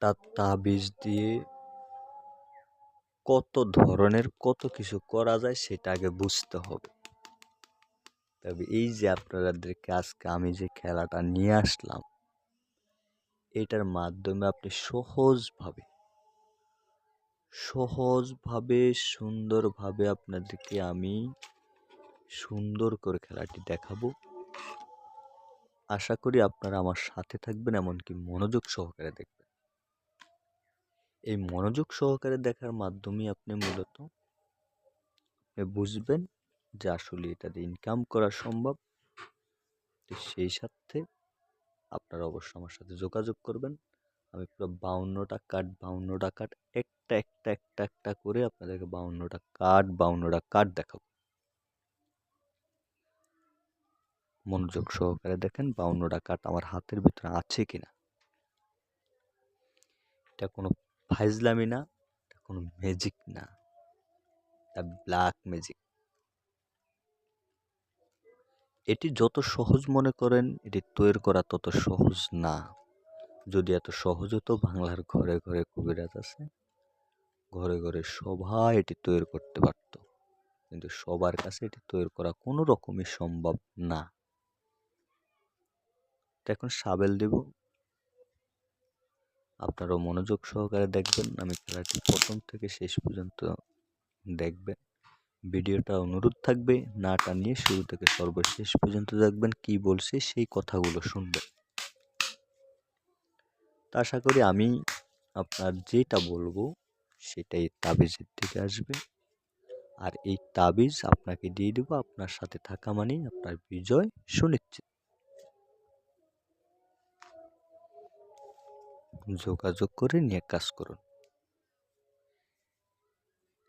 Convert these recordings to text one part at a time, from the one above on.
একটা তাবিজ দিয়ে কত ধরনের কত কিছু করা যায় সেটা আগে বুঝতে হবে। তবে এই যে আপনাদেরকে আজকে আমি যে খেলাটা নিয়ে আসলাম, এটার মাধ্যমে আপনি সহজভাবে সুন্দরভাবে আপনাদেরকে আমি সুন্দর করে খেলাটি দেখাবো। আশা করি আপনারা আমার সাথে থাকবেন, এমনকি মনোযোগ সহকারে দেখবেন। এই মনোযোগ সহকারে দেখার মাধ্যমে আপনি মূলত বুঝবেন যে আসলে এটা দিয়ে ইনকাম করা সম্ভব। তো সেই সাথে আপনারা অবশ্যই আমার সাথে যোগাযোগ করবেন। আমি পুরো 52টা কার্ড একটা করে আপনাদেরকে 52টা কার্ড দেখাবো। মনোযোগ সহকারে দেখেন 52টা কার্ড আমার হাতের ভিতরে আছে কিনা। এটা কোনো ফাইজলামি না, এটা কোনো ম্যাজিক না, এটা ব্ল্যাক ম্যাজিক। এটি যত সহজ মনে করেন এটি তৈরি করা তত সহজ না। যদি এত সহজ হতো, বাংলার ঘরে ঘরে কবিরাজ আছে, ঘরে ঘরে সবাই এটি তৈরি করতে পারত, কিন্তু সবার কাছে এটি তৈরি করা কোনো রকমই সম্ভব না। তো এখন সাবেল দেব, আপনারাও মনোযোগ সহকারে দেখবেন। আমি খেলাটি প্রথম থেকে শেষ পর্যন্ত দেখবেন। ভিডিওটা অনুরোধ থাকবে না টানিয়ে শুরু থেকে সর্বশেষ পর্যন্ত দেখবেন, কি বলছে সেই কথাগুলো শুনবেন। তা আশা করি আমি আপনার যেটা বলবো সেটাই তাবিজের দিকে আসবে, আর এই তাবিজ আপনাকে দিয়ে দেবো। আপনার সাথে থাকা মানেই আপনার বিজয় সুনিশ্চিত। যোগাযোগ করে নিয়ে কাজ করুন।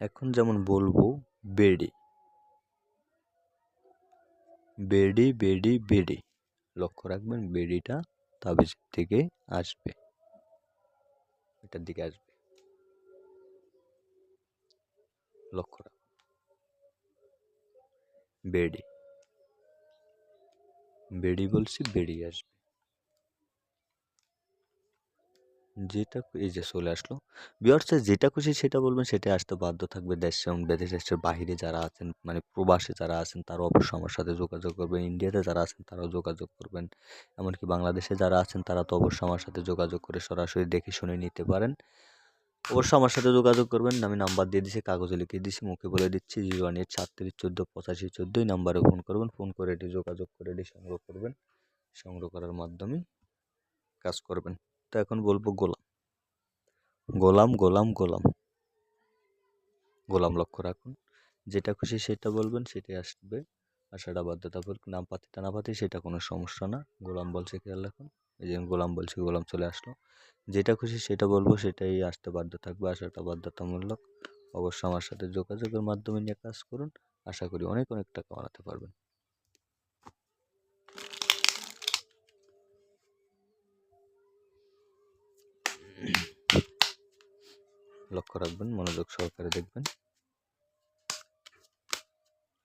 এখন যেমন বলবো বেডি বেডি বেডি বেডি, লক্ষ্য রাখবেন বেডিটা তাবিজের দিকে আসবে, এটার দিকে আসবে, লক্ষ্য রাখুন। বেডি বেডি বলছি, বেডি আসবে। যেটা এই যে চলে আসলো। ভিউয়ার্স, যেটা খুশি সেটা বলবেন, সেটা আসতে বাধ্য থাকবে। দেশ এবং দেশের বাইরে যারা আছেন, মানে প্রবাসে যারা আছেন, তারা অবশ্যই আমার সাথে যোগাযোগ করবেন। ইন্ডিয়াতে যারা আছেন তারাও যোগাযোগ করবেন। এমনকি বাংলাদেশে যারা আছেন তারা তো অবশ্যই আমার সাথে যোগাযোগ করে সরাসরি দেখে শুনে নিতে পারেন। অবশ্যই আমার সাথে যোগাযোগ করবেন। আমি নাম্বার দিয়ে দিচ্ছি, কাগজে লিখে দিচ্ছি, মুখে বলে দিচ্ছি 018 37 14 85 14 এই নাম্বারে ফোন করবেন। ফোন করে এটি যোগাযোগ করে এটি সংগ্রহ করবেন। সংগ্রহ করার মাধ্যমে কাজ করবেন। তো এখন বলবো গোলাম গোলাম গোলাম গোলাম গোলাম, লক্ষ্য রাখুন। যেটা খুশি সেটা বলবেন, সেটাই আসবে। আশাটা বাধ্যতামূলক, নাম পাতি টানা পাতি সেটা কোনো সমস্যা না। গোলাম বলছে, খেয়াল রাখুন। এই যে গোলাম বলছে, গোলাম চলে আসলো। যেটা খুশি সেটা বলবো, সেটাই আসতে বাধ্য থাকবে। আশাটা বাধ্যতামূলক। অবশ্যই আমার সাথে যোগাযোগের মাধ্যমে নিয়ে কাজ করুন। আশা করি অনেক অনেক টাকা বানাতে পারবেন। লক্ষ্য রাখবেন, মনোযোগ সহকারে দেখবেন।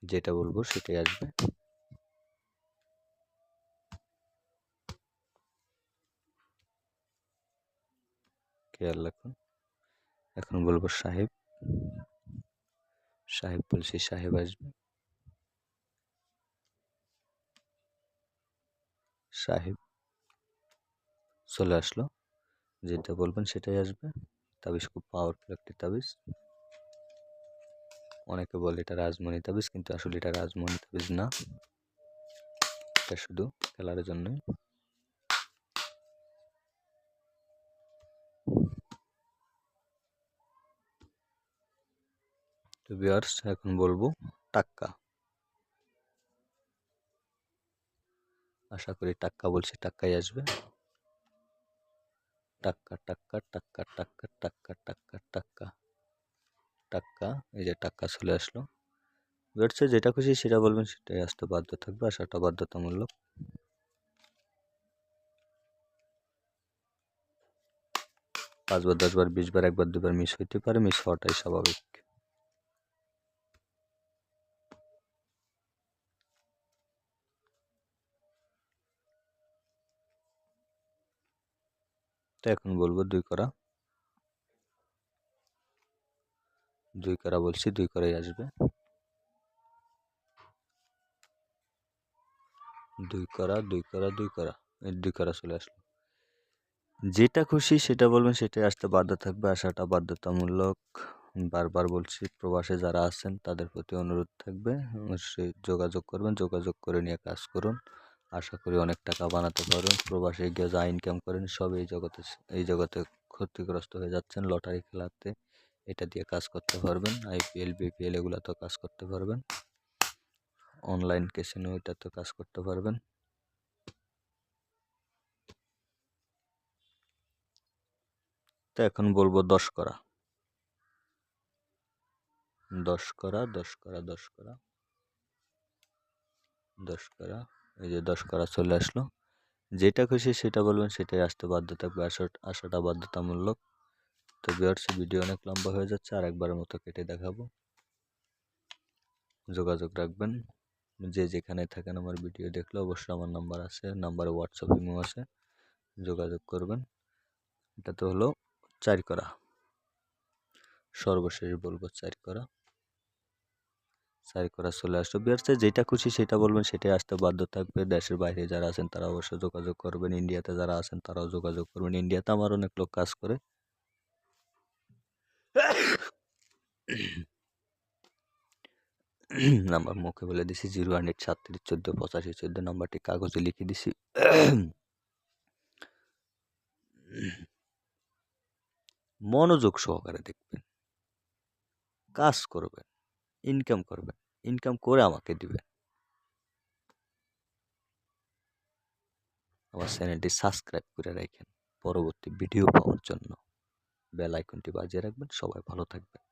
যেটা বলবো সেটাই আসবে। খেয়াল রাখুন। এখন বলবো সাহেব। সাহেব বলছি, সাহেব আসবে। সাহেব চলে আসলো। যেটা বলবেন সেটাই আসবে। তাবিজ খুব পাওয়ারফুল একটি তাবিজ। অনেকে বলে এটা রাজমণি তাবিজ, কিন্তু আসলে এটা রাজমণি তাবিজ না, এটা শুধু খেলার জন্যই। তো ভিউয়ার্স, এখন বলবো টাক্কা। আশা করি টাক্কা বলছি, টাক্কাই আসবে। টাক্কা টাক্কা টাক্কা টাক্কা টাক্কা টাক্কা টাক্কা টাক্কা, এই যে টাক্কা চলে আসলো। ভিউয়ার্স, যেটা খুশি সেটা বলবেন, সেটাই আসতে বাধ্য থাকবে। আসাটা বাধ্যতামূলক। 5 বার 10 বার 20 বার, একবার দুবার মিস হইতে পারে, মিস হওয়াটাই স্বাভাবিক। তো এখন বলবো 2 করা। 2 করা বলছি, 2 করাই আসবে। 2 করা, 2 করা, 2 করা। এই 2 করা চলে আসলো। যেটা খুশি সেটা বলবেন, সেটাই আসতে বাধ্য থাকবে। আসাটা বাধ্যতামূলক। বারবার বলছি, প্রবাসে যারা আছেন তাদের প্রতি অনুরোধ থাকবে, অবশ্যই যোগাযোগ করবেন। যোগাযোগ করে নিয়ে কাজ করুন। আশা করি অনেক টাকা বানাতে পারবেন। প্রবাসে গিয়ে যা ইনকাম করেন সব এই জগতে ক্ষতিগ্রস্ত হয়ে যাচ্ছেন লটারি খেলাতে। এটা দিয়ে কাজ করতে পারবেন। আইপিএল, বিপিএল এগুলাতেও কাজ করতে পারবেন। অনলাইন ক্যাসিনো এটাতেও কাজ করতে পারবেন। তো এখন বলবো 10 করা। 10 করা, 10 করা, 10 করা, 10 করা। এই যে 10 করা চলে আসলো। যেটা খুশি সেটা বলবেন, সেটাই আসতে বাধ্য থাকবে। আসাটা বাধ্যতামূলক। তো ভিউয়ার্স, ভিডিও অনেক লম্বা হয়ে যাচ্ছে, আর একবারের মতো কেটে দেখাবো। যোগাযোগ রাখবেন। যে যেখানে থাকেন আমার ভিডিও দেখলে অবশ্যই আমার নাম্বার আছে, নাম্বারে হোয়াটসঅ্যাপ, ইমো আছে, যোগাযোগ করবেন। এটা তো হলো 4 করা। সর্বশেষ বলবো 4 করা। 4 করা চলে আসলো। ভিউয়ার্স, যেটা খুশি সেটা বলবেন, সেটাই আসতে বাধ্য থাকবে। দেশের বাইরে যারা আছেন তারা অবশ্যই যোগাযোগ করবেন। ইন্ডিয়াতে যারা আছেন তারাও যোগাযোগ করবেন। ইন্ডিয়াতে আমার অনেক লোক কাজ করে। নাম্বার মুখে বলে দিছি, 0-37-14-85-14 নাম্বারটি কাগজে লিখে দিছি। মনোযোগ সহকারে দেখবেন, কাজ করবেন, ইনকাম করবেন, ইনকাম করে আমাকে দিবেন। আমার চ্যানেলটি সাবস্ক্রাইব করে রাখেন পরবর্তী ভিডিও পাওয়ার জন্য। বেল আইকনটি বাজিয়ে রাখবেন। সবাই ভালো থাকবেন।